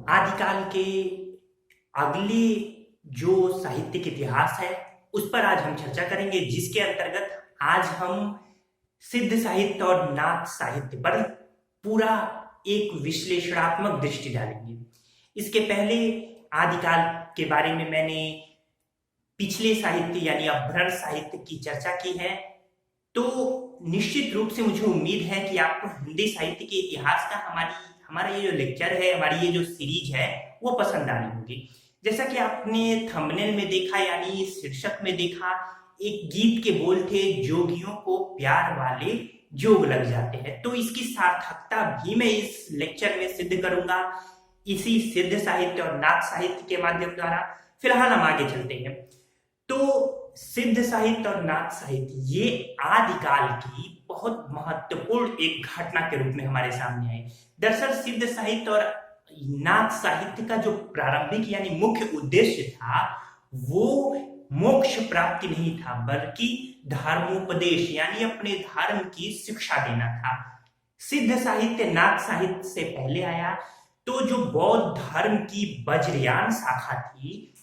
आदिकाल के अगले जो साहित्यिक इतिहास है उस पर आज हम चर्चा करेंगे, जिसके अंतर्गत आज हम सिद्ध साहित्य और नाथ साहित्य पर पूरा एक विश्लेषणात्मक दृष्टि डालेंगे। इसके पहले आदिकाल के बारे में मैंने पिछले साहित्य यानी अपभ्रंश साहित्य की चर्चा की है, तो निश्चित रूप से मुझे उम्मीद है कि आपको हिंदी साहित्य के इतिहास का हमारा ये जो लेक्चर है, हमारी ये जो सीरीज है, वो पसंद आनी होगी। जैसा कि आपने थंबनेल में देखा यानी शीर्षक में देखा, एक गीत के बोल थे, जोगियों को प्यार वाले जोग लग जाते हैं। तो इसकी सार्थकता भी मैं इस लेक्चर में सिद्ध करूंगा इसी सिद्ध साहित्य और नाथ साहित्य के माध्यम द्वारा। फिलहाल हम आगे चलते हैं। तो सिद्ध साहित्य और नाथ साहित्य ये आदिकाल की बहुत महत्वपूर्ण एक घटना के रूप में हमारे सामने आए। दरअसल सिद्ध साहित्य और नाथ साहित्य का जो प्रारंभिक यानी मुख्य उद्देश्य था वो मोक्ष प्राप्ति नहीं था, बल्कि धर्मोपदेश यानी अपने धर्म की शिक्षा देना था। सिद्ध साहित्य नाथ साहित्य से पहले आया, तो जो बौद्ध धर्म की वज्रयान शाखा थी,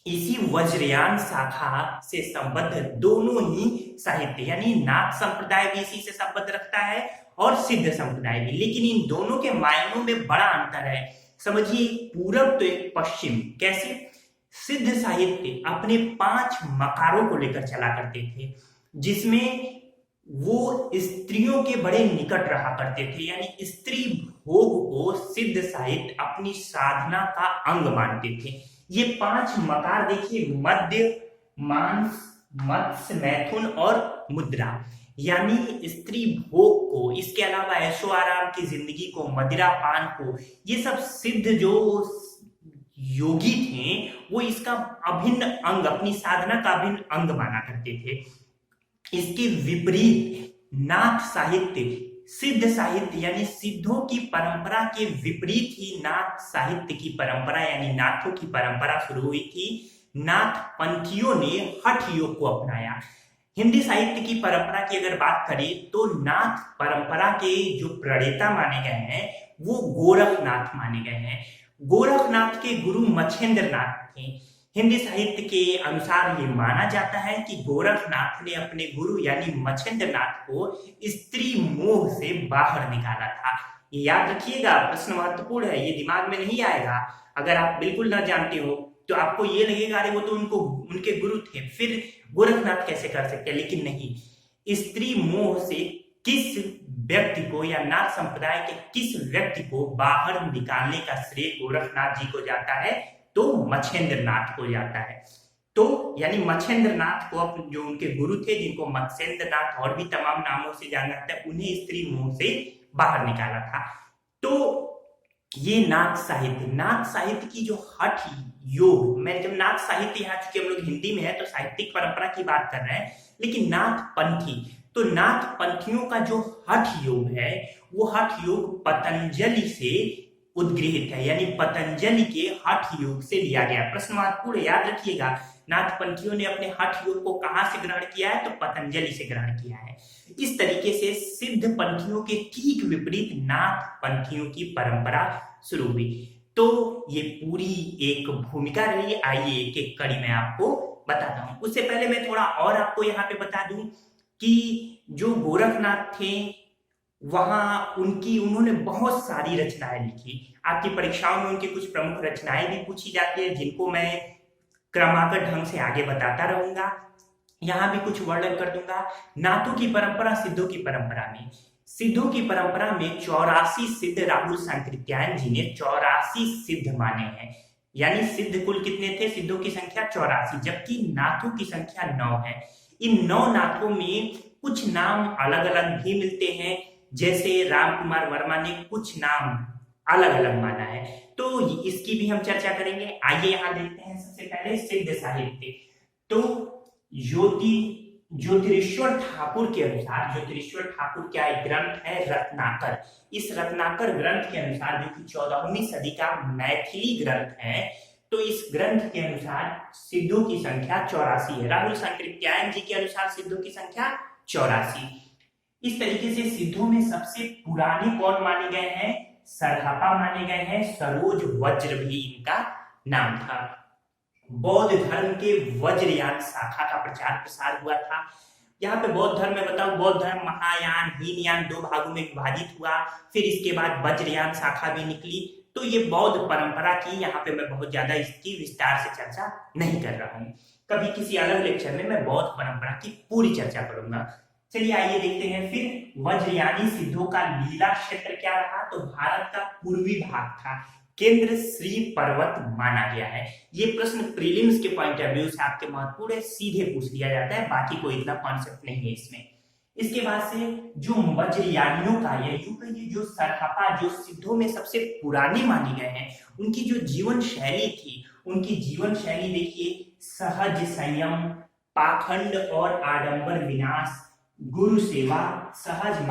इसी वज्रयान शाखा से संबद्ध दोनों ही साहित्य यानी नाथ संप्रदाय भी इसी से संबद्ध रखता है और सिद्ध संप्रदाय भी, लेकिन इन दोनों के मायनों में बड़ा अंतर है। समझिए, पूरब तो एक पश्चिम। कैसे? सिद्ध साहित्य अपने 5 मकारों को लेकर चला करते थे, जिसमें वो स्त्रियों के बड़े निकट रहा करते थे, यानी स्त्री भोग को सिद्ध साहित्य अपनी साधना का अंग मानते थे। ये 5 मकार देखिए, मध्य, मांस, मत्स्य, मैथुन और मुद्रा, यानी स्त्री भोग को, इसके अलावा ऐशो आराम की जिंदगी को, मदिरा पान को, ये सब सिद्ध जो योगी थे वो इसका अभिन्न अंग, अपनी साधना का अभिन्न अंग माना करते थे। इसके विपरीत नाथ साहित्य, सिद्ध साहित्य यानी सिद्धों की परंपरा के विपरीत ही नाथ साहित्य की परंपरा यानी नाथों की परंपरा शुरू हुई थी। नाथ पंथियों ने हठ योग को अपनाया। हिंदी साहित्य की परंपरा की अगर बात करें तो नाथ परंपरा के जो प्रणेता माने गए हैं वो गोरखनाथ माने गए हैं। गोरखनाथ के गुरु मच्छेंद्र नाथ थे। हिंदी साहित्य के अनुसार ये माना जाता है कि गोरखनाथ ने अपने गुरु यानी मच्छेंद्र नाथ को स्त्री मोह से बाहर निकाला था। ये याद रखिएगा, प्रश्न महत्वपूर्ण है, ये दिमाग में नहीं आएगा। अगर आप बिल्कुल न जानते हो तो आपको ये लगेगा अरे वो तो उनके गुरु थे, फिर गोरखनाथ कैसे कर सकते हैं, लेकिन नहीं। स्त्री मोह से किस व्यक्ति को या नाथ संप्रदाय के किस व्यक्ति को बाहर निकालने का श्रेय गोरखनाथ जी को जाता है तो मच्छेंद्र नाथ को जाता है। तो यानी मच्छेंद्र नाथ को जो उनके गुरु थे, जिनको मत्स्येंद्र नाथ और भी तमाम नामों से जाना जाता है, उन्हें स्त्री मोह से बाहर निकाला था। तो ये नाथ साहित्य की जो हठ योग, मैं जब नाथ साहित्य, यहाँ चूंकि हम लोग हिंदी में है तो साहित्यिक परंपरा की बात कर रहे हैं, लेकिन नाथ पंथी, तो नाथ पंथियों का जो हठ योग है वो हठ योग पतंजलि से उद्गृहित है, यानी पतंजलि के हठ योग से लिया गया। प्रश्न महत्वपूर्ण, याद रखिएगा। नाथ पंथियों ने अपने हठ योग को कहां से ग्रहण किया है तो पतंजलि से ग्रहण किया है। इस तरीके से सिद्ध पंथियों के ठीक विपरीत नाथ पंथियों की परंपरा शुरू हुई। तो ये पूरी एक भूमिका रही। आइए एक एक कड़ी में आपको बताता हूं। उससे पहले मैं थोड़ा और आपको यहाँ पे बता दूं कि जो गोरखनाथ थे वहां उन्होंने बहुत सारी रचनाएं लिखी। आपकी परीक्षाओं में उनकी कुछ प्रमुख रचनाएं भी पूछी जाती है, जिनको मैं क्रमागत ढंग से आगे बताता रहूंगा। यहां भी कुछ वर्णन कर दूंगा। नाथों की परंपरा, सिद्धों की परंपरा में, सिद्धों की परंपरा में 84 सिद्ध राहुल सांकृत्यायन जी ने 84 सिद्ध माने हैं। यानी सिद्ध कुल कितने थे? सिद्धों की संख्या 84, जबकि नाथों की संख्या 9 है। इन 9 नाथों में कुछ नाम अलग अलग भी मिलते हैं, जैसे राम कुमार वर्मा ने कुछ नाम अलग अलग माना है, तो इसकी भी हम चर्चा करेंगे। आइए यहाँ देखते हैं सबसे पहले सिद्ध साहित्य। तो ज्योतिरीश्वर ठाकुर के अनुसार, ज्योतिरीश्वर ठाकुर क्या एक ग्रंथ है रत्नाकर। इस रत्नाकर ग्रंथ के अनुसार, जो कि 14वीं सदी का मैथिली ग्रंथ है, तो इस ग्रंथ के अनुसार सिद्धों की संख्या 84 है। राहुल सांकृत्यायन जी के अनुसार सिद्धों की संख्या 84। इस तरीके से सिद्धों में सबसे पुराने कौन माने गए हैं सरहपा माने गए हैं। सरोज वज्र भी इनका नाम था। बौद्ध धर्म के वज्रयान शाखा का प्रचार प्रसार हुआ था। यहाँ पे बौद्ध धर्म में बताऊं, बौद्ध धर्म महायान हीनयान दो भागों में विभाजित हुआ। फिर इसके बाद वज्रयान शाखा भी निकली। तो ये बौद्ध परंपरा की यहाँ पे मैं बहुत ज्यादा इसकी विस्तार से चर्चा नहीं कर रहा हूँ। कभी किसी अलग लेक्चर में मैं बौद्ध परंपरा की पूरी चर्चा करूंगा। चलिए आइए देखते हैं फिर वज्रयानी सिद्धों का लीला क्षेत्र क्या रहा। तो भारत का पूर्वी भाग था, केंद्र श्री पर्वत माना गया है। ये प्रश्न प्रीलिम्स के पॉइंट ऑफ व्यू से आपके महत्वपूर्ण है, सीधे पूछ लिया जाता है, बाकी कोई इतना कॉन्सेप्ट नहीं है इसमें। इसके बाद से जो वज्रयानियों का ये जो सरहपा जो सिद्धों में सबसे पुरानी मानी गए हैं, उनकी जो जीवन शैली थी, उनकी जीवन शैली देखिए, सहज संयम, पाखंड और आडंबर विनाश, गुरु सेवा, सहज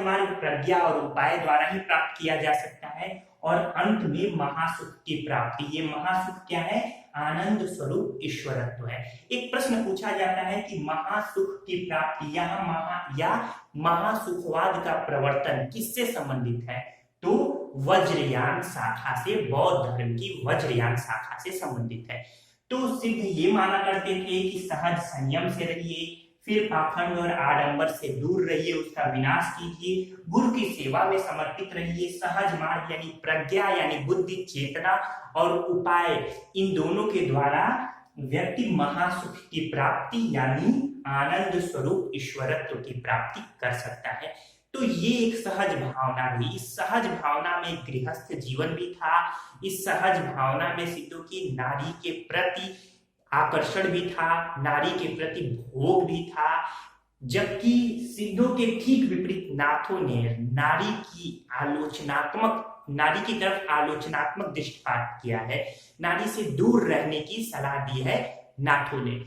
मार्ग प्रज्ञा और उपाय द्वारा ही प्राप्त किया जा सकता है, और अंत में महासुख की प्राप्ति। ये महासुख क्या है? आनंद स्वरूप ईश्वरत्व है। एक प्रश्न पूछा जाता है कि महासुख की प्राप्ति या महासुखवाद का प्रवर्तन किससे संबंधित है? तो वज्रयान शाखा से, बौद्ध धर्म की वज्रयान शाखा से संबंधित है। तो सिद्ध ये माना करते थे कि सहज संयम से रहिए, फिर पाखंड और आडंबर से दूर रहिए, उसका विनाश कीजिए, गुरु की सेवा में समर्पित रहिए, सहज मार्ग यानी प्रज्ञा यानी बुद्धि चेतना और उपाय, इन दोनों के द्वारा व्यक्ति महासुख की प्राप्ति यानी आनंद स्वरूप ईश्वरत्व की प्राप्ति कर सकता है। तो ये एक सहज भावना भी, इस सहज भावना में गृहस्थ जीवन भी था। इस सहज भावना में सिद्धों की नारी के प्रति आकर्षण भी था, नारी के प्रति भोग भी था। जबकि सिद्धों के ठीक विपरीत नाथों ने नारी की तरफ आलोचनात्मक दृष्टिपात किया है, नारी से दूर रहने की सलाह दी है नाथों ने।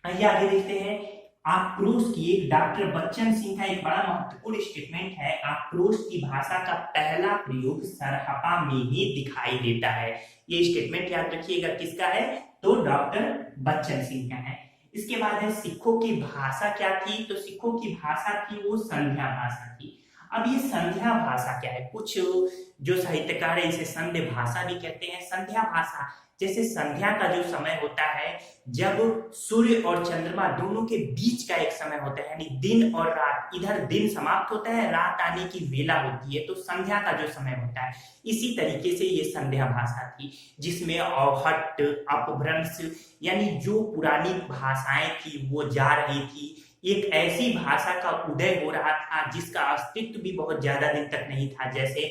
आइए आगे देखते हैं। आक्रोश की, डॉक्टर बच्चन सिंह का एक बड़ा महत्वपूर्ण स्टेटमेंट है, आक्रोश की भाषा का पहला प्रयोग सरहपा में ही दिखाई देता है। ये स्टेटमेंट याद रखिएगा, किसका है? तो डॉक्टर बच्चन सिंह का है। इसके बाद है सिखों की भाषा क्या थी? तो सिखों की भाषा थी वो संध्या भाषा थी। अब ये संध्या भाषा क्या है? कुछ जो साहित्यकार है इसे संध्या भाषा भी कहते हैं। संध्या भाषा जैसे संध्या का जो समय होता है, जब सूर्य और चंद्रमा दोनों के बीच का एक समय होता है, यानी दिन और रात, इधर दिन समाप्त होता है, रात आने की वेला होती है, तो संध्या का जो समय होता है, इसी तरीके से ये संध्या भाषा थी, जिसमें औहट, अपभ्रंश यानी जो पुरानी भाषाएं थी वो जा रही थी। एक ऐसी भाषा का उदय हो रहा था जिसका अस्तित्व भी बहुत ज्यादा दिन तक नहीं था। जैसे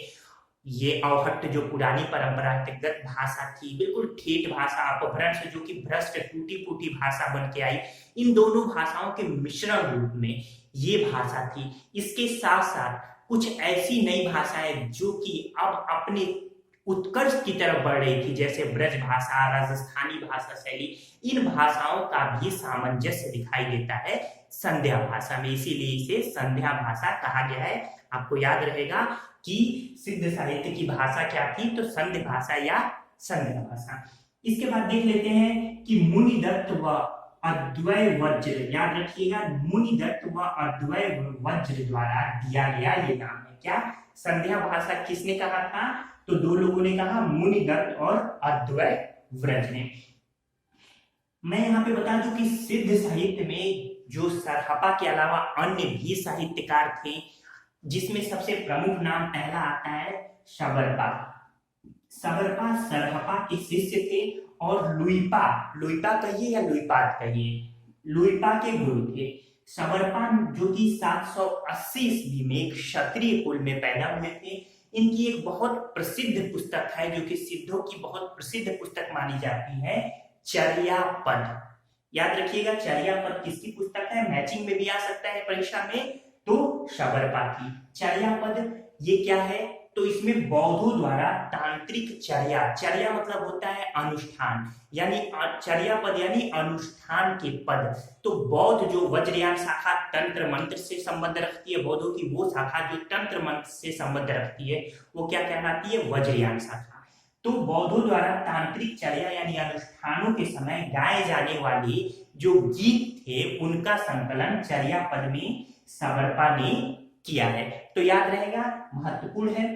ये औहट जो पुरानी परंपरागत भाषा थी, बिल्कुल ठेठ भाषा, अपभ्रंश जो कि भ्रष्ट टूटी फूटी भाषा बन के आई, इन दोनों भाषाओं के मिश्रण रूप में ये भाषा थी। इसके साथ साथ कुछ ऐसी नई भाषाएं जो कि अब अपने उत्कर्ष की तरफ बढ़ रही थी, जैसे ब्रज भाषा, राजस्थानी भाषा शैली, इन भाषाओं का भी सामंजस्य दिखाई देता है संध्या भाषा में, इसीलिए इसे संध्या भाषा कहा गया है। आपको याद रहेगा कि सिद्ध साहित्य की भाषा क्या थी? तो संध्या भाषा या संध्या भाषा। इसके बाद देख लेते हैं कि मुनिदत्त व अद्वैय वज्र, याद रखिएगा, मुनिदत्त व अद्वैय वज्र द्वारा दिया गया ये नाम है। क्या? संध्या भाषा किसने कहा था? तो दो लोगों ने कहा, मुनिदत्त और अद्वैय व्रज ने। मैं यहाँ पे बता दूं कि सिद्ध साहित्य में जो सरहपा के अलावा अन्य भी साहित्यकार थे, जिसमें सबसे प्रमुख नाम पहला आता है शबरपा। शबरपा सरहपा के शिष्य थे और लुइपा कहिए या लुइपात कहिए, लुइपा के गुरु थे। शबरपा जो कि 780 ईस्वी में एक क्षत्रिय कुल में पैदा हुए थे। इनकी एक बहुत प्रसिद्ध पुस्तक है जो कि सिद्धों की बहुत प्रसिद्ध पुस्तक मानी जाती है, चर्यापद। याद रखिएगा, चर्यापद किसकी पुस्तक है? मैचिंग में भी आ सकता है परीक्षा में, तो शबरपा की चर्यापद। ये क्या है? तो इसमें बौद्धों द्वारा तांत्रिक चर्या मतलब होता है अनुष्ठान, यानी चर्यापद यानी अनुष्ठान के पद। तो बौद्ध जो वज्रयान शाखा तंत्र मंत्र से संबंध रखती है, बौद्धों की वो शाखा जो तंत्र मंत्र से संबंध रखती है, वो क्या कहलाती है? वज्रयान शाखा। तो बौद्धों द्वारा तांत्रिक चर्या यानी अनुष्ठानों के समय गाए जाने वाले जो गीत थे, उनका संकलन चर्यापद में शबरपा ने किया है। तो याद रहेगा, महत्वपूर्ण है।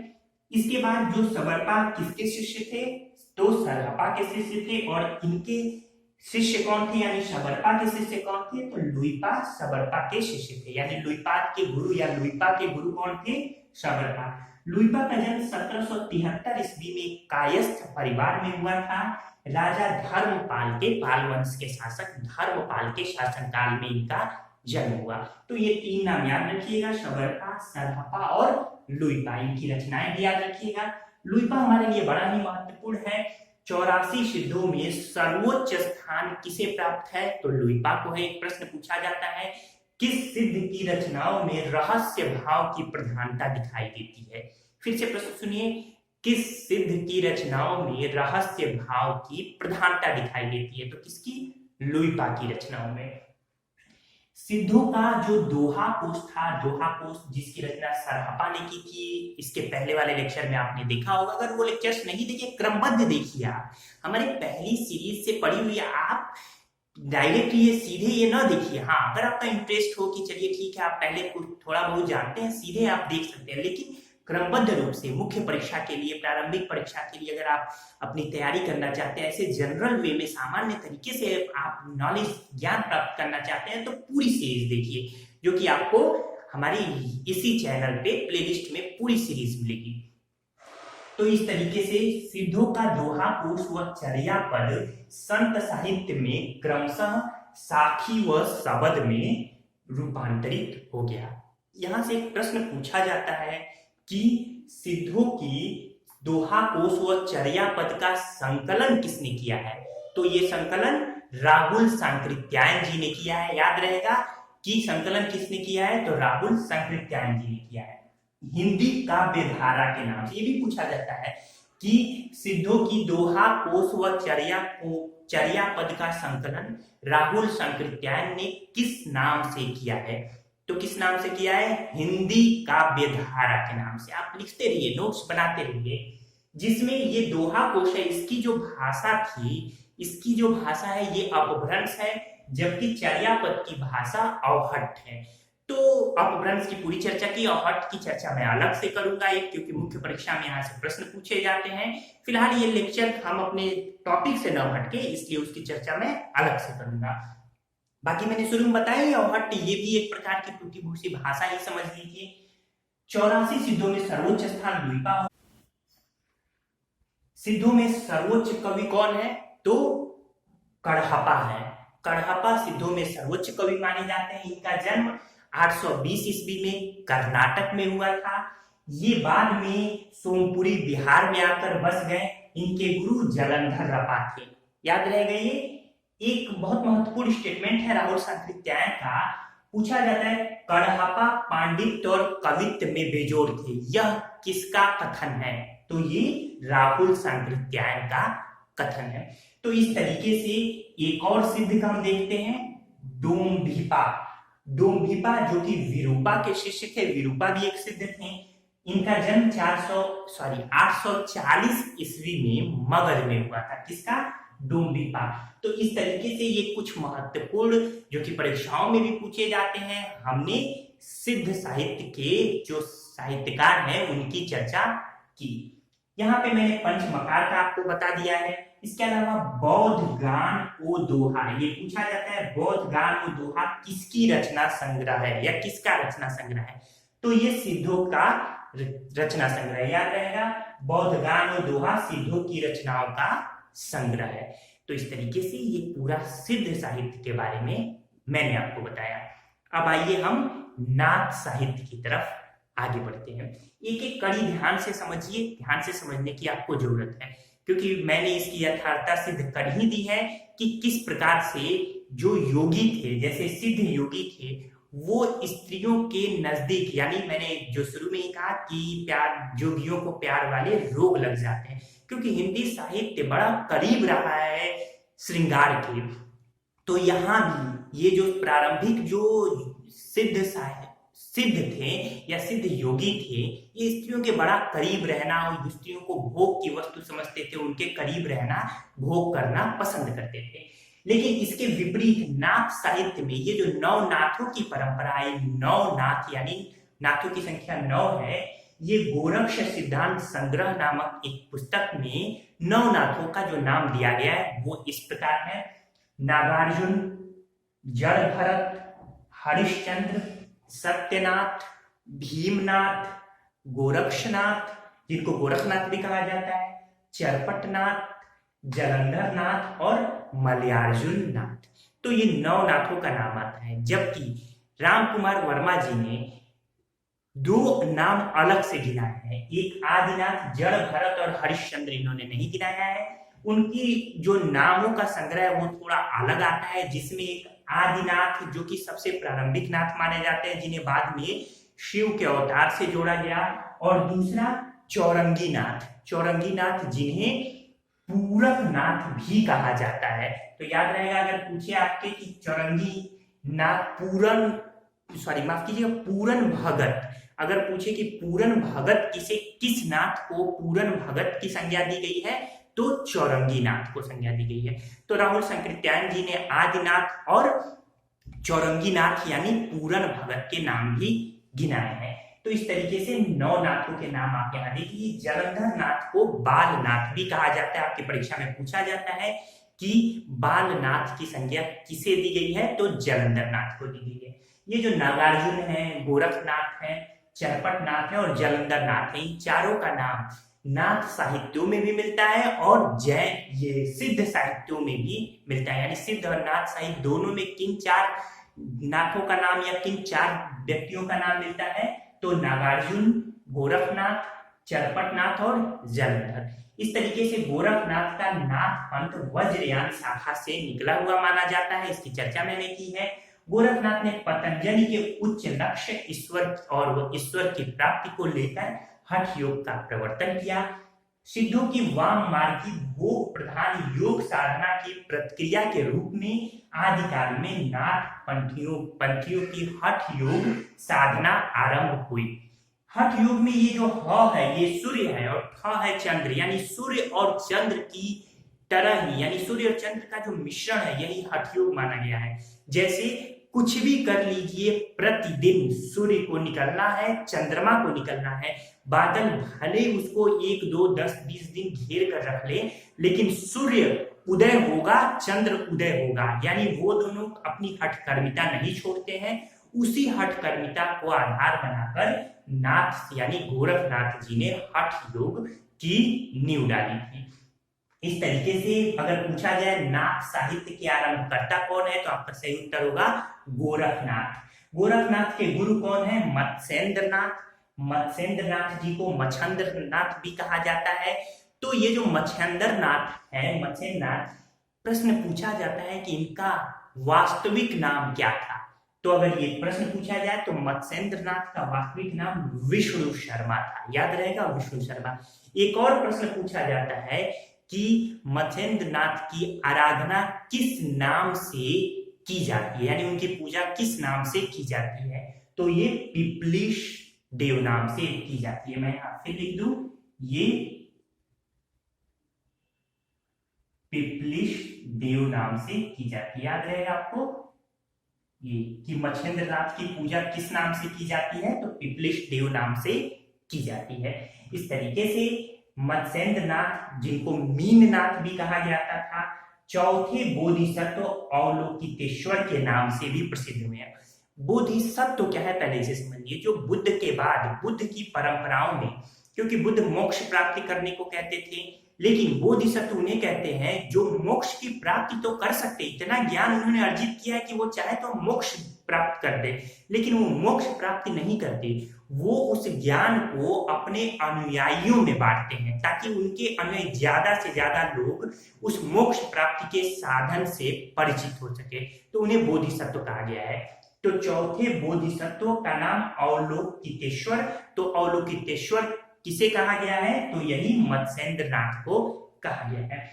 इसके बाद जो सबरपा किसके शिष्य थे, तो सरहपा के शिष्य थे, और इनके शिष्य कौन थे, यानी सबरपा के शिष्य कौन थे, तो लुइपा सबरपा के शिष्य थे, यानी लुइपात के गुरु या लुइपा के गुरु कौन थे, सबरपा। लुइपा का जन्म 1773 ईस्वी में कायस्थ परिवार में हुआ था। राजा धर्मपाल के, पाल वंश के शासक धर्मपाल के शासनकाल में इनका जन्म हुआ। तो ये तीन नाम याद रखिएगा, सबरपा, सरहपा और लुइपा। इनकी रचनाएं भी याद रखिएगा। लुइपा हमारे लिए बड़ा ही महत्वपूर्ण है। 84 सिद्धों में सर्वोच्च स्थान किसे प्राप्त है, तो लुइपा को है। एक प्रश्न पूछा जाता है, किस सिद्ध की रचनाओं में रहस्य भाव की प्रधानता दिखाई देती है। फिर से प्रश्न सुनिए, किस सिद्ध की रचनाओं में रहस्य भाव की प्रधानता दिखाई देती है, तो किसकी, लुइपा की रचनाओं में। सिद्धों का जो दोहा कोश था, दोहा कोश जिसकी रचना सरहपा ने की थी, इसके पहले वाले लेक्चर में आपने देखा होगा। अगर वो लेक्चर्स नहीं देखे, क्रमबद्ध देखिए आप, हमारे पहली सीरीज से पढ़ी हुई आप डायरेक्ट ये सीधे ये ना देखिए। हाँ, अगर आपका इंटरेस्ट हो कि चलिए ठीक है, आप पहले थोड़ा बहुत जानते हैं, सीधे आप देख सकते हैं, लेकिन क्रमबद्ध रूप से मुख्य परीक्षा के लिए, प्रारंभिक परीक्षा के लिए अगर आप अपनी तैयारी करना चाहते हैं, ऐसे जनरल वे में सामान्य तरीके से आप नॉलेज ज्ञान प्राप्त करना चाहते हैं, तो पूरी सीरीज देखिए, जो कि आपको हमारी इसी चैनल पे प्लेलिस्ट में पूरी सीरीज मिलेगी। तो इस तरीके से सिद्धों का दोहा कोश व चर्या पद संत साहित्य में क्रमशः साखी व शबद में रूपांतरित हो गया। यहां से एक प्रश्न पूछा जाता है कि सिद्धों की दोहा कोश व चर्या पद का संकलन किसने किया है, तो ये संकलन राहुल सांकृत्यायन जी ने किया है। याद रहेगा कि संकलन किसने किया है, तो राहुल सांकृत्यायन जी ने किया है। हिंदी काव्य धारा के नाम से ये भी पूछा जाता है कि सिद्धों की दोहा कोश व चर्या पद का संकलन राहुल सांकृत्यायन ने किस नाम से किया है, तो किस नाम से किया है, हिंदी काव्य धारा के नाम से। आप लिखते रहिए, नोट्स बनाते रहिए। जिसमें ये दोहा कोश है, इसकी जो भाषा थी, इसकी जो भाषा है ये अपभ्रंश है, जबकि चर्या पद की भाषा अवहट्ठ है। तो अपभ्रंश की पूरी चर्चा की, अवहट्ठ की चर्चा मैं अलग से करूंगा एक, क्योंकि मुख्य परीक्षा में यहाँ से प्रश्न पूछे जाते हैं। फिलहाल ये लेक्चर हम अपने टॉपिक से न हटके, इसलिए उसकी चर्चा मैं अलग से करूंगा। बाकी मैंने शुरू में बताया अवहट्ठ ये भी एक प्रकार की टूटी फूटी भाषा ही समझ लीजिए। 84 सिद्धों में सर्वोच्च स्थान लुइपा। सिद्धों में सर्वोच्च कवि कौन है, तो कड़हपा है। कड़हपा सिद्धों में सर्वोच्च कवि माने जाते हैं। इनका जन्म 820 ईस्वी में कर्नाटक में हुआ था। ये बाद में सोमपुरी बिहार में आकर बस गए। इनके गुरु जलंधर रपा थे। याद रह गए। एक बहुत महत्वपूर्ण स्टेटमेंट है राहुल सांकृत्यायन का। पूछा जाता है, कड़हपा पांडित्य और कवित्व में बेजोड़ थे, यह किसका कथन है, तो ये राहुल सांकृत्यायन का कथन है। तो इस तरीके से एक और सिद्ध का हम देखते हैं, डोम्भिपा। डोम्भिपा जो कि विरूपा के शिष्य थे, विरूपा भी एक सिद्ध थे। इनका जन्म 840 ईस्वी में मगध में हुआ था। किसका, डोम्भिपा। तो इस तरीके से ये कुछ महत्वपूर्ण जो कि परीक्षाओं में भी पूछे जाते हैं, हमने सिद्ध साहित्य के जो साहित्यकार हैं उनकी चर्चा की। यहाँ पे मैंने पंचमकार का आपको बता दिया है। इसके अलावा बौद्ध गान ओ दोहा, ये पूछा जाता है बौद्ध गान ओ दोहा किसकी रचना संग्रह है या किसका रचना संग्रह है, तो ये सिद्धों का रचना संग्रह। याद रहेगा, बौद्ध गान ओ दोहा सिद्धों की रचनाओं का संग्रह है। तो इस तरीके से ये पूरा सिद्ध साहित्य के बारे में मैंने आपको बताया। अब आइए हम नाथ साहित्य की तरफ आगे बढ़ते हैं। एक एक कड़ी ध्यान से समझिए, ध्यान से समझने की आपको जरूरत है, क्योंकि मैंने इसकी यथार्थता सिद्ध कर ही दी है कि किस प्रकार से जो योगी थे, जैसे सिद्ध योगी थे, वो स्त्रियों के नजदीक, यानी मैंने जो शुरू में ही कहा कि प्यार, जोगियों को प्यार वाले रोग लग जाते हैं, क्योंकि हिंदी साहित्य बड़ा करीब रहा है श्रृंगार के। तो यहाँ भी ये जो प्रारंभिक जो सिद्ध थे या सिद्ध योगी थे, ये स्त्रियों के बड़ा करीब रहना और स्त्रियों को भोग की वस्तु समझते थे, उनके करीब रहना, भोग करना पसंद करते थे। लेकिन इसके विपरीत नाथ साहित्य में ये जो नौ नाथों की परंपरा है, नौ नाथ यानी नाथों की संख्या 9 है, ये गोरक्ष सिद्धांत संग्रह नामक एक पुस्तक में नवनाथों का जो नाम दिया गया है वो इस प्रकार है: नागार्जुन, जड़ भरत, हरिश्चंद्र, सत्यनाथ, भीमनाथ, गोरक्षनाथ, जिनको गोरखनाथ भी कहा जाता है, चरपटनाथ, जलंधरनाथ और मलयार्जुन नाथ। तो ये नवनाथों का नाम आता है, जबकि राम कुमार वर्मा जी ने दो नाम अलग से गिनाए हैं। एक आदिनाथ, जड़ भरत और हरिश्चंद्र इन्होंने नहीं गिनाया है। उनकी जो नामों का संग्रह है वो थोड़ा अलग आता है, जिसमें एक आदिनाथ जो कि सबसे प्रारंभिक नाथ माने जाते हैं, जिन्हें बाद में शिव के अवतार से जोड़ा गया, और दूसरा चौरंगी नाथ जिन्हें पूरक नाथ भी कहा जाता है। तो याद रहेगा अगर पूछे आपके कि चौरंगी नाथ पूरन भगत, अगर पूछे कि पूरन भगत किस नाथ को पूरन भगत की संज्ञा दी गई है, तो चौरंगी नाथ को संज्ञा दी गई है। तो राहुल संकृत्यायन जी ने आदिनाथ और चौरंगी नाथ यानी पूरन भगत के नाम भी गिनाए हैं। तो इस तरीके से 9 नाथों के नाम आप यहाँ देखिए। जलंधर नाथ को बालनाथ भी कहा जाता है। आपकी परीक्षा में पूछा जाता है कि बालनाथ की संज्ञा किसे दी गई है, तो जलंधर नाथ को दी गई है। ये जो नागार्जुन है, गोरखनाथ है, चरपटनाथ है और जलंधर नाथ है, इन चारों का नाम नाथ साहित्यों में भी मिलता है और ये सिद्ध साहित्यों में भी मिलता है। यानी सिद्ध और नाथ साहित्य दोनों में किन 4 नाथों का नाम या किन 4 व्यक्तियों का नाम मिलता है, तो नागार्जुन, गोरखनाथ, चरपटनाथ और जलंधर। इस तरीके से गोरखनाथ का नाथ पंथ वज्रयान शाखा से निकला हुआ माना जाता है। इसकी चर्चा मैंने की है। गोरखनाथ ने पतंजलि के उच्च लक्ष्य ईश्वर की प्राप्ति को लेकर हठ योग का प्रवर्तन किया। सिद्धों की वाम मार्गी भोग प्रधान योग साधना की प्रक्रिया के रूप में आदिकाल में नाथ पंथियों की हठ योग साधना आरंभ हुई। हठ योग में ये जो ह है ये सूर्य है और थ है चंद्र, यानी सूर्य और चंद्र की तरह ही, यानी सूर्य और चंद्र का जो मिश्रण है यही हठ योग माना गया है। जैसे कुछ भी कर लीजिए, प्रतिदिन सूर्य को निकलना है, चंद्रमा को निकलना है, बादल भले उसको 1, 2, 10, 20 दिन घेर कर रख ले, लेकिन सूर्य उदय होगा, चंद्र उदय होगा। यानी वो दोनों अपनी हठकर्मिता नहीं छोड़ते हैं। उसी हठकर्मिता को आधार बनाकर नाथ यानी गोरखनाथ जी ने हठ योग की नींव डाली थी। इस तरीके से अगर पूछा जाए नाथ साहित्य के आरंभकर्ता कौन है, तो आपका सही उत्तर होगा गोरखनाथ। गोरखनाथ के गुरु कौन है? मत्स्येंद्रनाथ। मत्स्येंद्रनाथ जी को मच्छंद्रनाथ भी कहा जाता है। तो ये जो मच्छेंद्रनाथ है, मत्स्येंद्रनाथ, प्रश्न पूछा जाता है कि इनका वास्तविक नाम क्या था। तो अगर ये प्रश्न पूछा जाए तो मत्स्येंद्रनाथ का वास्तविक नाम विष्णु शर्मा था। याद रहेगा, विष्णु शर्मा। एक और प्रश्न पूछा जाता है कि मत्स्येंद्रनाथ की आराधना किस नाम से की जाती है, यानी उनकी पूजा किस नाम से की जाती है, तो ये पिपलिश देव नाम से की जाती है। मैं यहां फिर लिख दूं, ये पिपलिश देव नाम से की जाती है। याद रहेगा आपको ये कि मच्छेंद्रनाथ की पूजा किस नाम से की जाती है, तो पिपलिश देव नाम से की जाती है। इस तरीके से मत्स्येंद्रनाथ, जिनको मीननाथ भी कहा जाता था, चौथे बोधिसत्व अवलोकितेश्वर के नाम से भी प्रसिद्ध हुए हैं। बोधिसत्व क्या है पहले से समझिए। जो बुद्ध के बाद बुद्ध की परंपराओं में, क्योंकि बुद्ध मोक्ष प्राप्ति करने को कहते थे, लेकिन बोधिसत्व उन्हें कहते हैं जो मोक्ष की प्राप्ति तो कर सकते, इतना ज्ञान उन्होंने अर्जित किया है कि वो चाहे तो मोक्ष प्राप्त कर दे, लेकिन वो मोक्ष प्राप्ति नहीं करते। वो उस ज्ञान को अपने अनुयायियों में बांटते हैं ताकि उनके अनुयायी ज्यादा से ज्यादा लोग उस मोक्ष प्राप्ति के साधन से परिचित हो सके, तो उन्हें बोधिसत्व कहा गया है। तो चौथे बोधिसत्व का नाम अवलोकितेश्वर। तो अवलोकितेश्वर किसे कहा गया है, तो यही मत्स्येंद्रनाथ को कहा गया है।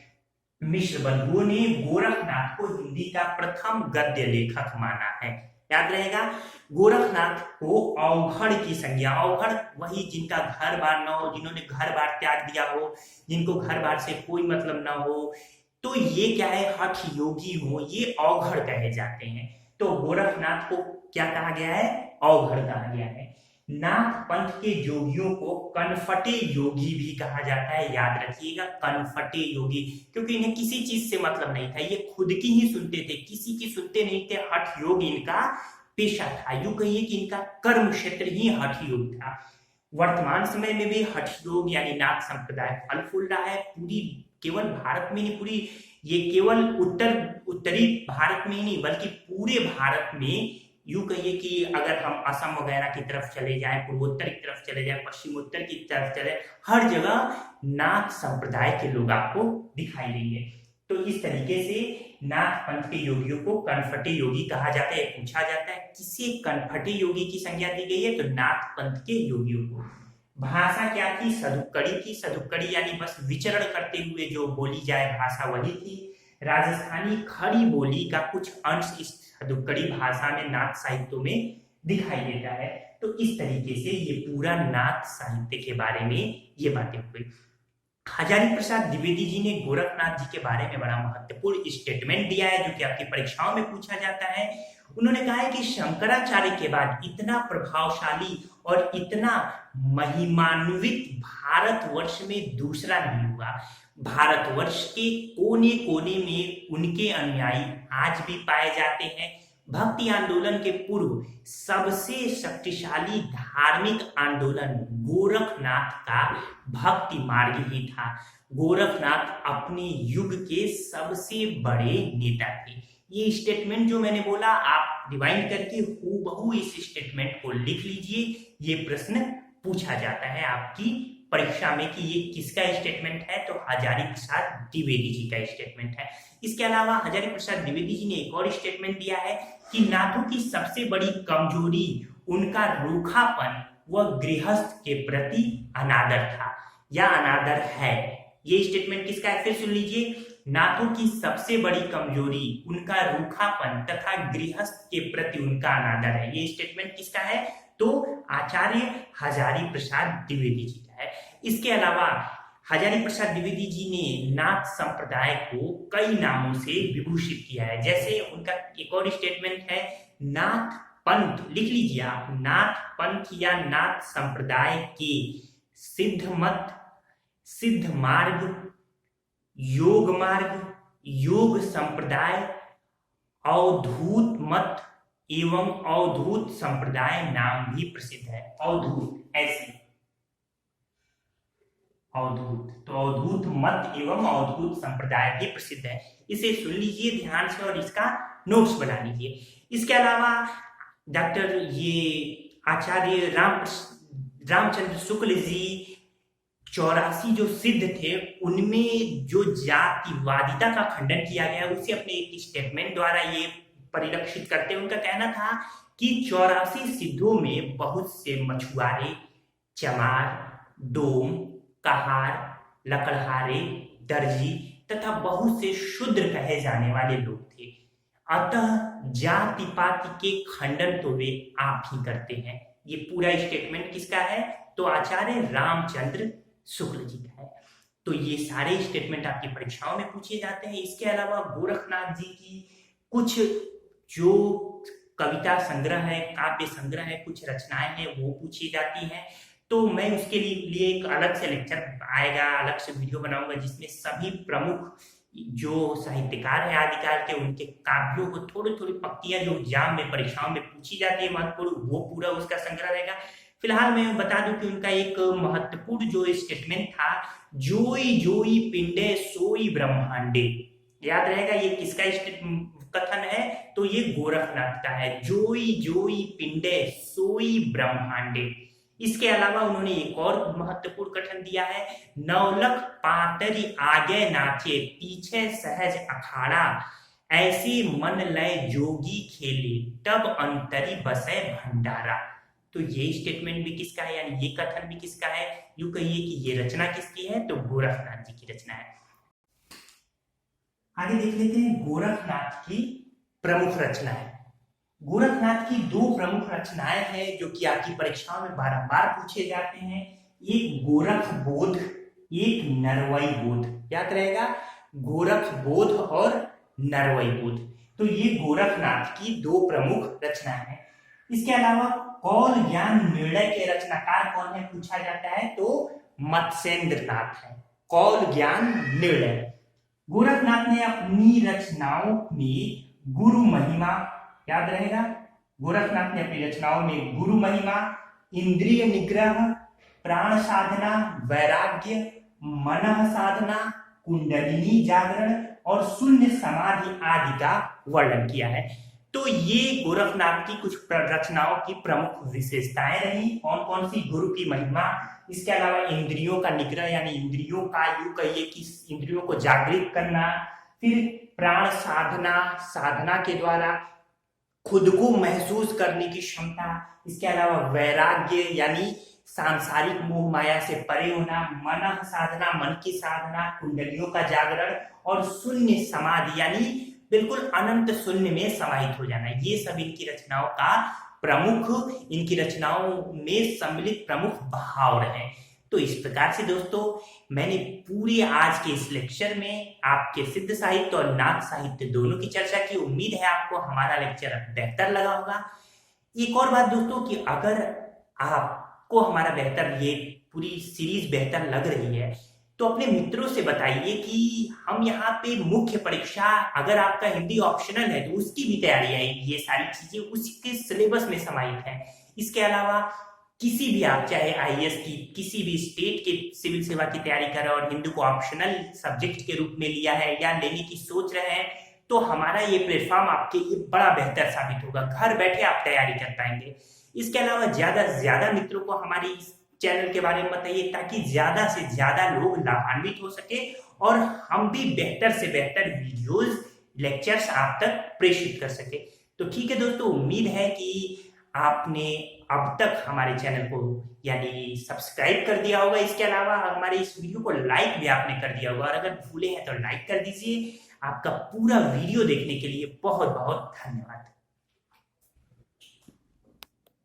मिश्र बंधुओं ने गोरखनाथ को हिंदी का प्रथम गद्य लेखक माना है। याद रहेगा, गोरखनाथ को अवघड़ की संज्ञा, अवघड़ वही जिनका घर बार न हो, जिन्होंने घर बार त्याग दिया हो, जिनको घर बार से कोई मतलब ना हो, तो ये क्या है, हठ योगी हो, ये अवघड़ कहे जाते हैं। तो गोरखनाथ को क्या कहा गया है, अवघड़ कहा गया है। नाथ पंथ के योगियों को कनफटे योगी भी कहा जाता है, याद रखिएगा, कनफटे योगी, क्योंकि इन्हें किसी चीज से मतलब नहीं था, ये खुद की ही सुनते थे, किसी की सुनते नहीं थे। हठ योग इनका पेशा था, यूं कहिए कि इनका कर्म क्षेत्र ही हठ योग था। वर्तमान समय में भी हठ योग यानी नाथ संप्रदाय फल फूल रहा है, पूरी केवल भारत में नहीं, पूरी ये केवल उत्तरी भारत में ही नहीं बल्कि पूरे भारत में, यूं कहिए कि अगर हम असम वगैरह की तरफ चले जाएं, पूर्वोत्तर की तरफ चले जाएं, पश्चिमोत्तर की तरफ चले, हर जगह नाथ संप्रदाय के लोग आपको दिखाई देंगे। तो इस तरीके से नाथ पंथ के योगियों को कनफटे योगी कहा जाता है। पूछा जाता है किसे कनफटे योगी की संज्ञा दी गई है, तो नाथ पंथ के योगियों को। भाषा क्या थी, सदुक्कड़ी थी, सदुक्कड़ी यानी बस विचरण करते हुए जो बोली जाए भाषा वही थी। राजस्थानी खड़ी बोली का कुछ अंश इस सदुक्कड़ी भाषा में नाथ साहित्यों में दिखाई देता है। तो इस तरीके से ये पूरा नाथ साहित्य के बारे में ये बातें हुई। हजारी प्रसाद द्विवेदी जी ने गोरखनाथ जी के बारे में बड़ा महत्वपूर्ण स्टेटमेंट दिया है, जो कि आपकी परीक्षाओं में पूछा जाता है। उन्होंने कहा है कि शंकराचार्य के बाद इतना प्रभावशाली और इतना महिमान्वित भारतवर्ष में दूसरा नहीं हुआ। भारतवर्ष के कोने कोने में उनके अनुयायी आज भी पाए जाते हैं। भक्ति आंदोलन के पूर्व सबसे शक्तिशाली धार्मिक आंदोलन गोरखनाथ का भक्ति मार्ग ही था। गोरखनाथ अपने युग के सबसे बड़े नेता थे। ये स्टेटमेंट जो मैंने बोला, आप रिवाइंड करके हूबहू इस स्टेटमेंट को लिख लीजिए। ये प्रश्न पूछा जाता है आपकी परीक्षा में कि ये किसका स्टेटमेंट है, तो हजारी प्रसाद द्विवेदी जी का स्टेटमेंट है। इसके अलावा हजारी प्रसाद द्विवेदी जी ने एक और स्टेटमेंट दिया है कि नाथों की सबसे बड़ी कमजोरी उनका रूखापन व गृहस्थ के प्रति अनादर था या अनादर है। ये स्टेटमेंट किसका है, फिर सुन लीजिए। नाथों की सबसे बड़ी कमजोरी उनका रूखापन तथा गृहस्थ के प्रति उनका अनादर है। ये स्टेटमेंट किसका है, तो आचार्य हजारी प्रसाद द्विवेदी जी का है। इसके अलावा हजारी प्रसाद द्विवेदी जी ने नाथ संप्रदाय को कई नामों से विभूषित किया है। जैसे उनका एक और स्टेटमेंट है, नाथ पंथ, लिख लीजिए आप, नाथ पंथ या नाथ संप्रदाय के सिद्ध मत, सिद्ध मार्ग, योग मार्ग, योग संप्रदाय, अवधूत मत एवं अवधूत संप्रदाय नाम भी प्रसिद्ध है। अवधूत ऐसे अवधूत, तो अवधूत मत एवं अवधूत संप्रदाय भी प्रसिद्ध है। इसे सुन लीजिए ध्यान से और इसका नोट्स बना लीजिए। इसके अलावा डॉक्टर ये आचार्य रामचंद्र शुक्ल जी 84 जो सिद्ध थे, उनमें जो जातिवादिता का खंडन किया गया उसे अपने एक स्टेटमेंट द्वारा ये परिलक्षित करते हैं। उनका कहना था कि 84 सिद्धों में बहुत से मछुआरे, चमार, डोम, कहार, लकड़हारे, दर्जी तथा बहुत से शूद्र कहे जाने वाले लोग थे। अतः जाति पाति के खंडन तो वे आप ही करते हैं। ये पूरा स्टेटमेंट किसका है, तो आचार्य रामचंद्र शुक्ल जी का है। तो ये सारे स्टेटमेंट आपकी परीक्षाओं में पूछे जाते हैं। इसके अलावा गोरखनाथ जी की कुछ जो कविता संग्रह है, काव्य संग्रह है, कुछ रचनाएं हैं वो पूछी जाती हैं। तो मैं उसके लिए एक अलग से लेक्चर आएगा, अलग से वीडियो बनाऊंगा जिसमें सभी प्रमुख जो साहित्यकार है आदिकाल के, उनके काव्यों को थोड़ी थोड़ी पंक्तियां जो एग्जाम में परीक्षाओं में पूछी जाती है महत्वपूर्ण, वो पूरा उसका संग्रह रहेगा। फिलहाल मैं बता दूं कि उनका एक महत्वपूर्ण जो स्टेटमेंट था, जोई जोई पिंडे सोई ब्रह्मांडे, याद रहेगा ये किसका कथन है, तो ये गोरखनाथ का है। जोई जोई पिंडे सोई ब्रह्मांडे। इसके अलावा उन्होंने एक और महत्वपूर्ण कथन दिया है, नौलख पातरी आगे नाचे पीछे सहज अखाड़ा, ऐसे मन लय जोगी खेले तब अंतरी बसे भंडारा। तो ये स्टेटमेंट भी किसका है, यानी ये कथन भी किसका है, यूं कहिए कि ये रचना किसकी है, तो गोरखनाथ जी की रचना है। आगे देख लेते हैं गोरखनाथ की प्रमुख रचनाएं। गोरखनाथ की दो प्रमुख रचनाएं हैं जो कि आपकी परीक्षाओं में बारंबार पूछे जाते हैं। एक गोरख बोध, एक नरवई बोध, याद रहेगा, गोरख बोध और नरवई बोध। तो ये गोरखनाथ की दो प्रमुख रचनाएं हैं। इसके अलावा कौल ज्ञान निर्णय के रचनाकार कौन है पूछा जाता है तो मत्स्येंद्र नाथ है। कौल ज्ञान निर्णय। गोरखनाथ ने अपनी रचनाओं में गुरु महिमा, याद रहेगा, गोरखनाथ ने अपनी रचनाओं में गुरु महिमा, इंद्रिय निग्रह, प्राण साधना, वैराग्य, मनः साधना, कुंडलिनी जागरण और शून्य समाधि आदि का वर्णन किया है। तो ये गोरखनाथ की कुछ रचनाओं की प्रमुख विशेषताएं रही। कौन कौन सी? गुरु की महिमा, इसके अलावा इंद्रियों का निग्रह यानी इंद्रियों का यूं कहिए कि इंद्रियों को जागृत करना, फिर प्राण साधना, साधना के द्वारा खुद को महसूस करने की क्षमता, इसके अलावा वैराग्य यानी सांसारिक मोह माया से परे होना, मन साधना, मन की साधना, कुंडलियों का जागरण और शून्य समाधि यानी बिल्कुल अनंत शून्य में समाहित हो जाना। ये सब इनकी रचनाओं का प्रमुख, इनकी रचनाओं में सम्मिलित प्रमुख भाव रहे। तो इस प्रकार से दोस्तों मैंने पूरे आज के इस लेक्चर में आपके सिद्ध साहित्य और नाथ साहित्य दोनों की चर्चा की। उम्मीद है आपको हमारा लेक्चर बेहतर लगा होगा। एक और बात दोस्तों कि अगर आपको हमारा बेहतर, ये पूरी सीरीज बेहतर लग रही है तो अपने मित्रों से बताइए कि हम यहाँ पे मुख्य परीक्षा, अगर आपका हिंदी ऑप्शनल है तो उसकी भी तैयारी है, ये सारी चीजें उसके सिलेबस में समाहित है। इसके अलावा किसी भी आप चाहे आईएएस की, किसी भी स्टेट के सिविल सेवा की तैयारी कर रहे हैं और हिंदी को ऑप्शनल सब्जेक्ट के रूप में लिया है या लेने की सोच रहे हैं, तो हमारा ये प्लेटफॉर्म आपके लिए बड़ा बेहतर साबित होगा। घर बैठे आप तैयारी कर पाएंगे। इसके अलावा ज्यादा से ज्यादा मित्रों को हमारी चैनल के बारे में बताइए ताकि ज्यादा से ज्यादा लोग लाभान्वित हो सके और हम भी बेहतर से बेहतर वीडियोस, लेक्चर्स आप तक प्रेषित कर सके। तो ठीक है दोस्तों, उम्मीद है कि आपने अब तक हमारे चैनल को यानी सब्सक्राइब कर दिया होगा। इसके अलावा हमारे इस वीडियो को लाइक भी आपने कर दिया होगा और अगर भूले हैं तो लाइक कर दीजिए। आपका पूरा वीडियो देखने के लिए बहुत बहुत धन्यवाद।